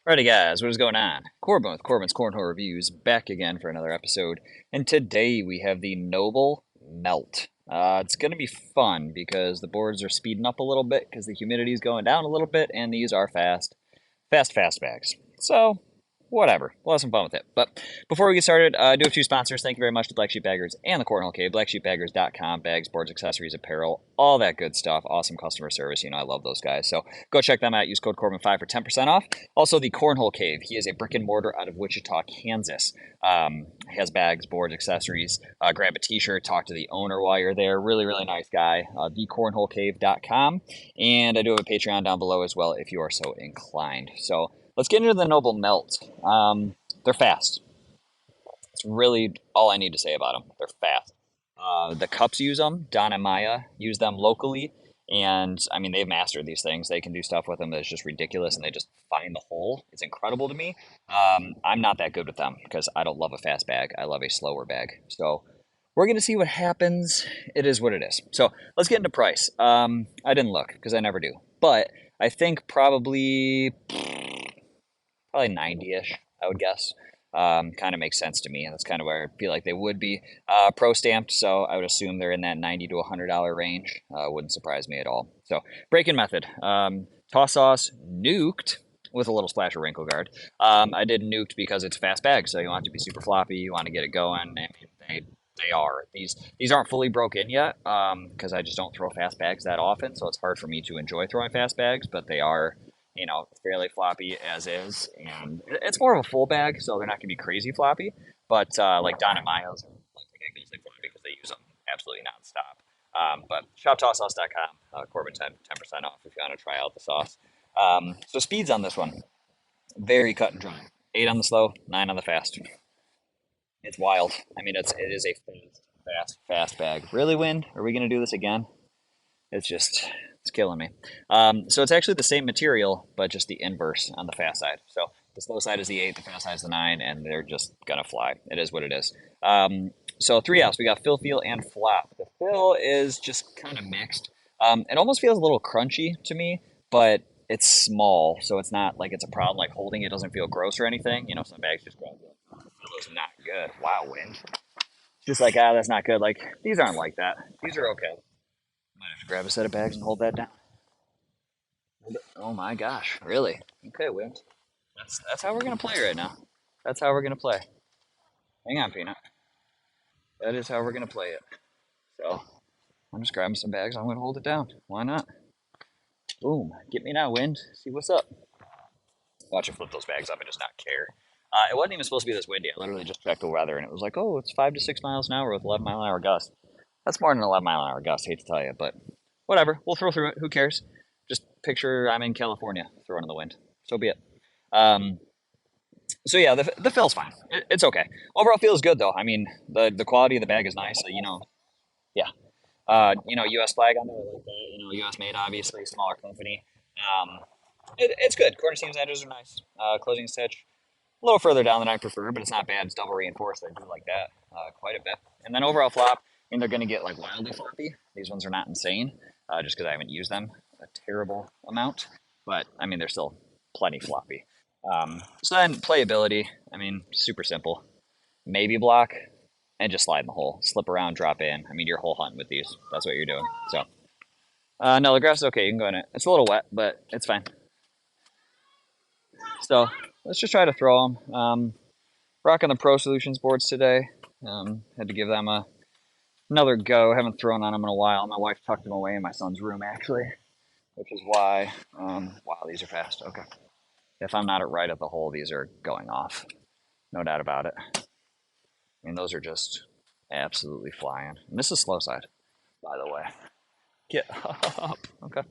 Alrighty, guys, what is going on? Corbin with Corbin's Cornhole Reviews back again for another episode, and today we have the Noble Melt. It's going to be fun because the boards are speeding up a little bit because the humidity is going down a little bit, and these are fast bags. So whatever. We'll have some fun with it. But before we get started, I do have two sponsors. Thank you very much to Black Sheep Baggers and the Cornhole Cave. BlackSheepBaggers.com, bags, boards, accessories, apparel, all that good stuff. Awesome customer service. I love those guys. So go check them out. Use code Corbin5 for 10% off. Also, the Cornhole Cave. He is a brick and mortar out of Wichita, Kansas. He has bags, boards, accessories. Grab a t-shirt. Talk to the owner while you're there. Really, really nice guy. TheCornholeCave.com. And I do have a Patreon down below as well if you are so inclined. So let's get into the Noble Melt. They're fast. It's really all I need to say about them. They're fast. The Cups use them. Don and Maya use them locally. And I mean, they've mastered these things. They can do stuff with them that's just ridiculous, and they just find the hole. It's incredible to me. I'm not that good with them because I don't love a fast bag. I love a slower bag. So we're going to see what happens. It is what it is. So let's get into price. I didn't look because I never do. But I think probably 90-ish, I would guess. Kind of makes sense to me. That's kind of where I feel like they would be pro stamped. So I would assume they're in that $90 to $100 range. Wouldn't surprise me at all. So break-in method: toss sauce nuked with a little splash of wrinkle guard. I did nuked because it's a fast bag, so you want it to be super floppy. You want to get it going. I mean, they are these aren't fully broken yet because I just don't throw fast bags that often, so it's hard for me to enjoy throwing fast bags. But they are fairly floppy as is, and it's more of a full bag, so they're not going to be crazy floppy. But like Don and Miles, like ridiculously floppy because they use them absolutely nonstop. But shoptosssauce.com, Corbin 10% off if you want to try out the sauce. So speeds on this one, very cut and dry. 8 on the slow, 9 on the fast. It's wild. I mean, it is a fast bag. Really, Wind? Are we going to do this again? It's killing me. So it's actually the same material, but just the inverse on the fast side. So the slow side is the 8, the fast side is the 9, and they're just gonna fly. It is what it is. So 3 outs, we got fill, feel, and flop. The fill is just kind of mixed. It almost feels a little crunchy to me, but it's small, so it's not like it's a problem. Like holding it doesn't feel gross or anything. Some bags just grab it. Fill's not good. Wow, Wind. Just like that's not good. Like these aren't like that. These are okay. Might have to grab a set of bags and hold that down. Oh my gosh, really? Okay, Wind. That's how we're gonna play right now. That's how we're gonna play. Hang on, Peanut. That is how we're gonna play it. So I'm just grabbing some bags. I'm gonna hold it down. Why not? Boom. Get me now, Wind. See what's up. Watch it flip those bags up and just not care. It wasn't even supposed to be this windy. I literally just checked the weather and it was like, oh, it's 5 to 6 miles an hour with 11-mile-an-hour gusts. That's more than an 11-mile-an-hour gust. Hate to tell you, but whatever. We'll throw through it. Who cares? Just picture I'm in California throwing in the wind. So be it. Um, so yeah, the fill's fine. It's okay. Overall, feels good though. I mean, the quality of the bag is nice. So, yeah. U.S. flag on there, I like that. U.S. made, obviously, smaller company. Um, it's good. Corner seams edges are nice. Closing stitch a little further down than I prefer, but it's not bad. It's double reinforced. I do like that quite a bit. And then overall flop, I mean, they're going to get like wildly floppy. These ones are not insane, just because I haven't used them a terrible amount. But I mean, they're still plenty floppy. So then playability, I mean, super simple. Maybe block and just slide in the hole, slip around, drop in. I mean, you're hole hunting with these. That's what you're doing. So no, the grass is okay. You can go in it. It's a little wet, but it's fine. So let's just try to throw them. Rocking the Pro Solutions boards today. Had to give them another go. Haven't thrown on them in a while. My wife tucked them away in my son's room, actually, which is why. Wow, these are fast. Okay. If I'm not right at the hole, these are going off. No doubt about it. I mean, those are just absolutely flying. And this is slow side, by the way. Get up. Okay.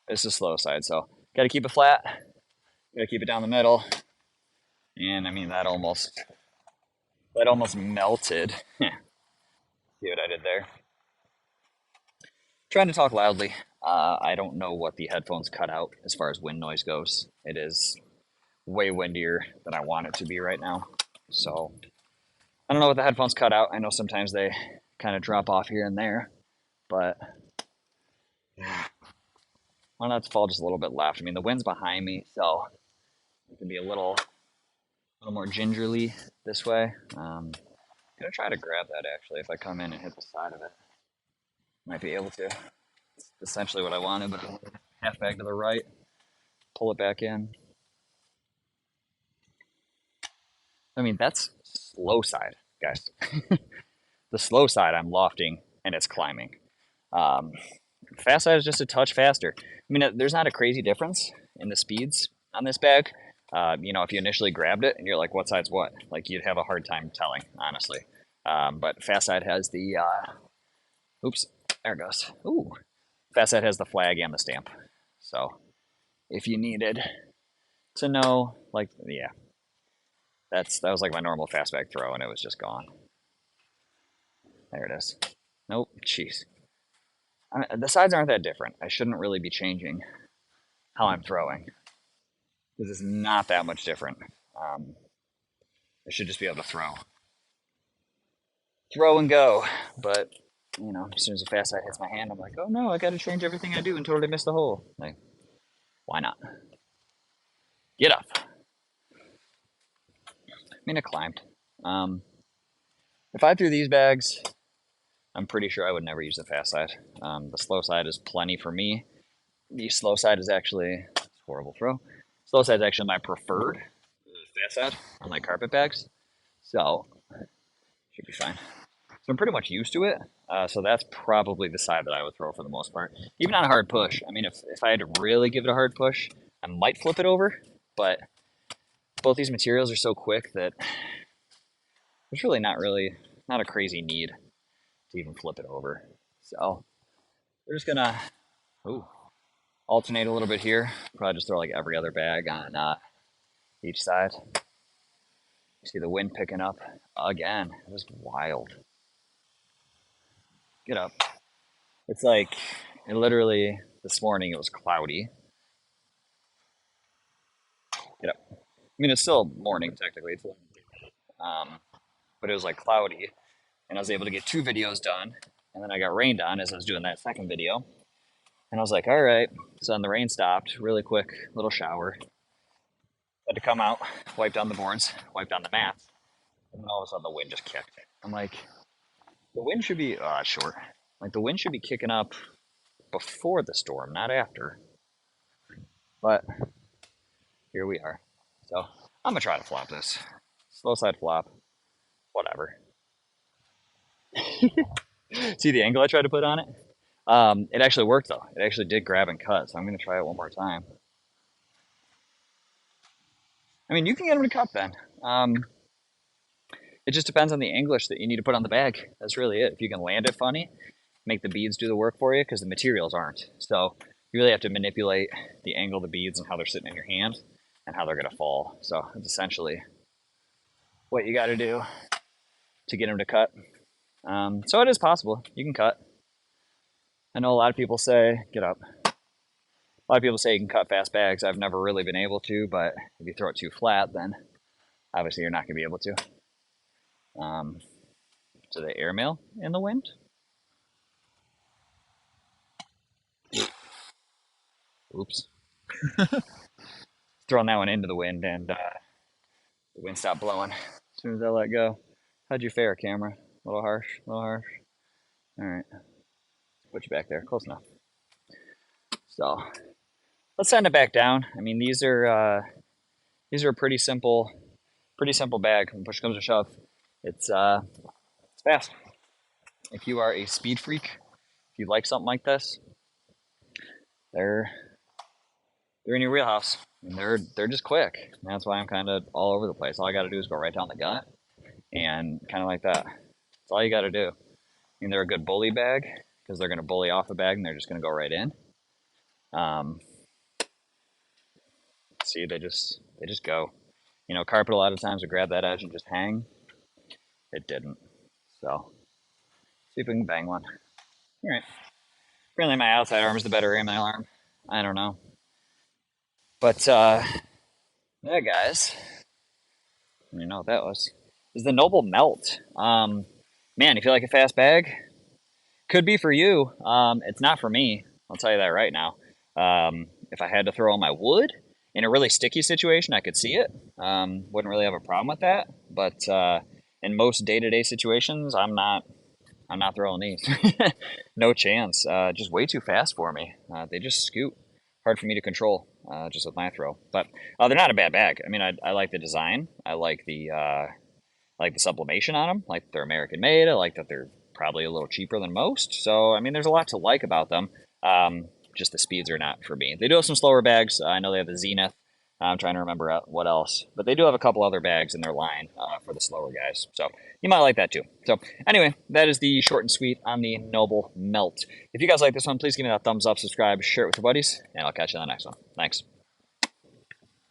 This is slow side, so got to keep it flat. Got to keep it down the middle. And I mean, that almost melted. See what I did there? Trying to talk loudly. I don't know what the headphones cut out as far as wind noise goes. It is way windier than I want it to be right now. So I don't know what the headphones cut out. I know sometimes they kind of drop off here and there, but why not fall just a little bit left? I mean, the wind's behind me, so It can be a little more gingerly this way. Gonna try to grab that actually. If I come in and hit the side of it, might be able to. It's essentially what I wanted, but half bag to the right, pull it back in. I mean, that's slow side, guys. The slow side, I'm lofting and it's climbing. Um, Fast side is just a touch faster. I mean, there's not a crazy difference in the speeds on this bag. If you initially grabbed it and you're like, what side's what? Like, you'd have a hard time telling, honestly. But fast side has the, oops, there it goes. Ooh, fast side has the flag and the stamp. So if you needed to know, like, yeah, that was like my normal fast bag throw and it was just gone. There it is. Nope, jeez. The sides aren't that different. I shouldn't really be changing how I'm throwing because it's not that much different. Um, I should just be able to throw and go. But as soon as the fast side hits my hand, I'm like, oh no, I got to change everything I do and totally miss the hole. Like, why not? Get up. I mean, it climbed. Um, if I threw these bags, I'm pretty sure I would never use the fast side. The slow side is plenty for me. The slow side is actually horrible throw. Slow side is actually my preferred fast side on like carpet bags, so should be fine. So I'm pretty much used to it. So that's probably the side that I would throw for the most part. Even on a hard push. I mean, if I had to really give it a hard push, I might flip it over. But both these materials are so quick that there's not a crazy need to even flip it over. So we're just gonna ooh, alternate a little bit here. Probably just throw like every other bag on each side. You see the wind picking up again. Just wild. Get up. It's like literally this morning it was cloudy. Get up. I mean, it's still morning technically. Um, but it was like cloudy, and I was able to get two videos done. And then I got rained on as I was doing that second video. And I was like, all right. So then the rain stopped, really quick, little shower. Had to come out, wipe down the boards, wipe down the mats, and then all of a sudden the wind just kicked. I'm like, the wind should be short. Like the wind should be kicking up before the storm, not after. But here we are. So I'm gonna try to flop this. Slow side flop, whatever. See the angle I tried to put on it? It actually worked though. It actually did grab and cut. So I'm gonna try it one more time. I mean, you can get them to cut then. It just depends on the English that you need to put on the bag. That's really it. If you can land it funny, make the beads do the work for you because the materials aren't. So you really have to manipulate the angle of the beads and how they're sitting in your hand and how they're going to fall. So it's essentially what you got to do to get them to cut. So it is possible. You can cut. I know a lot of people say, get up. A lot of people say you can cut fast bags. I've never really been able to, but if you throw it too flat, then obviously you're not going to be able to. So the airmail in the wind. Oops. Throwing that one into the wind, and the wind stopped blowing as soon as I let go. How'd you fare, camera? A little harsh? A little harsh? All right. Put you back there. Close enough. So let's send it back down. I mean, these are a pretty simple bag. When push comes to shove, it's fast. If you are a speed freak, if you like something like this, they're in your wheelhouse. And they're just quick. And that's why I'm kind of all over the place. All I got to do is go right down the gut, and kind of like that. That's all you got to do. I mean, they're a good bully bag because they're going to bully off a bag and they're just going to go right in. See, they just go. Carpet a lot of times would grab that edge and just hang. It didn't. So see if we can bang one. All right. Apparently my outside arm is the better aim arm. I don't know. But yeah, guys. You know what that was. Is the Noble Melt. Man, if you like a fast bag, could be for you. It's not for me. I'll tell you that right now. If I had to throw them, I would. In a really sticky situation, I could see it. Wouldn't really have a problem with that. But in most day-to-day situations, I'm not throwing these. No chance. Just way too fast for me. They just scoot. Hard for me to control just with my throw. But they're not a bad bag. I mean, I like the design. I like the sublimation on them. Like they're American made. I like that they're probably a little cheaper than most. So I mean, there's a lot to like about them. Just the speeds are not for me. They do have some slower bags. I know they have the Zenith. I'm trying to remember what else, but they do have a couple other bags in their line for the slower guys. So you might like that too. So anyway, that is the short and sweet on the Noble Melt. If you guys like this one, please give me that thumbs up, subscribe, share it with your buddies, and I'll catch you on the next one. Thanks.